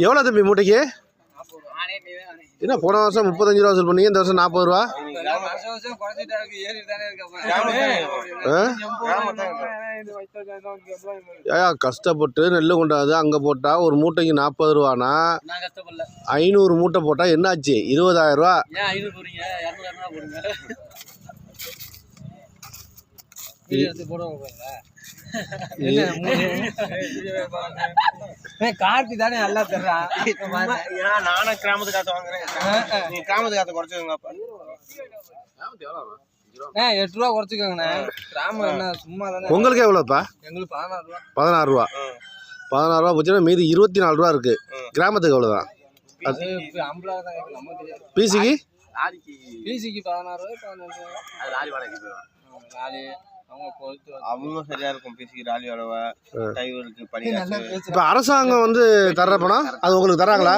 எவ்வளோ தம்பி மூட்டைக்கு? என்ன போன வருஷம் 35 ரூபா வசூல் பண்ணீங்க, இந்த வருஷம் 40 ரூபா? கஷ்டப்பட்டு நெல் கொண்டாது அங்கே போட்டால் ஒரு மூட்டைக்கு 40 ரூபானா 500 மூட்டை போட்டால் என்னாச்சு? 20,000 ரூபா. கார்த்தி தானே நல்லா தர்றான். நானும் கிராமத்து காத்த வாங்குறேன். நீங்க கிராமத்து காத்த குறைச்சுக்கோங்க. 8 ரூபா குறைச்சிக்கோங்கண்ணே. கிராமம் என்ன சும்மா தானே. உங்களுக்கு எவ்வளோப்பா? எங்களுக்கு 16 ரூபா. 16 ரூபா. 16 ரூபா போச்சுன்னா மீதி 24 ரூபா இருக்கு. கிராமத்துக்கு எவ்வளோதான்? பிசிக்கு? பிசிக்கு 16 ரூபா 15 ரூபா. அவங்க சரியா இருக்கும். பேசிக்கிற ராலி வளவா டைவருக்கு பணி. இப்ப அரசாங்கம் வந்து தர்ற பணம் அது உங்களுக்கு தராங்களா?